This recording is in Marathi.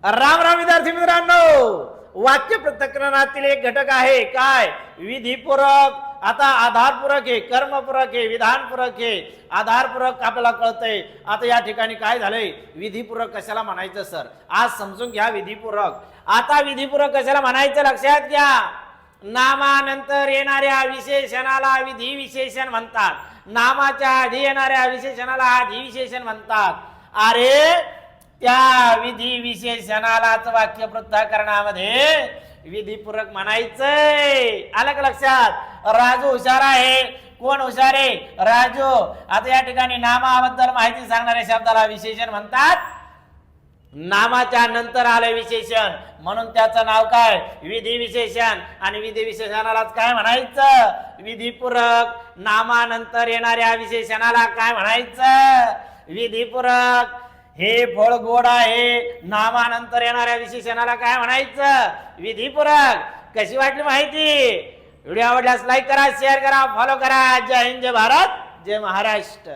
राम राम विद्यार्थी मित्रांनो, वाक्य पृथक्करणातील एक घटक आहे काय? विधीपूरक. आता आधारपूरक आहे, कर्मपूरक आहे, विधानपूरक आहे. आधारपूरक आपल्याला कळतंय. आता या ठिकाणी काय झालंय? विधीपूरक कशाला म्हणायचं सर? आज समजून घ्या विधीपूरक. आता विधीपूरक कशाला म्हणायचं लक्षात घ्या. नामानंतर येणाऱ्या विशेषणाला विधी विशेषण म्हणतात. नामाच्या आधी येणाऱ्या विशेषणाला आधी विशेषण म्हणतात. अरे त्या विधी विशेषणालाच वाक्य पृथक्करणामध्ये विधीपूरक म्हणायचंय. आलं का लक्षात? राजू हुशार आहे. कोण हुशार आहे? राजू. आता या ठिकाणी नामाबद्दल माहिती सांगणाऱ्या शब्दाला विशेषण म्हणतात. नामाच्या नंतर आलं विशेषण म्हणून त्याचं नाव काय? विधी विशेषण. आणि विधी विशेषणालाच काय म्हणायचं? विधीपूरक. नामानंतर येणाऱ्या विशेषणाला काय म्हणायचं? विधीपूरक. हे फळ गोड आहे. नामानंतर येणाऱ्या विशेषणाला काय म्हणायचं? विधीपूरक. कशी वाटली माहिती? व्हिडिओ आवडल्यास लाईक करा, शेअर करा, फॉलो करा. जय हिंद, जय भारत, जय महाराष्ट्र.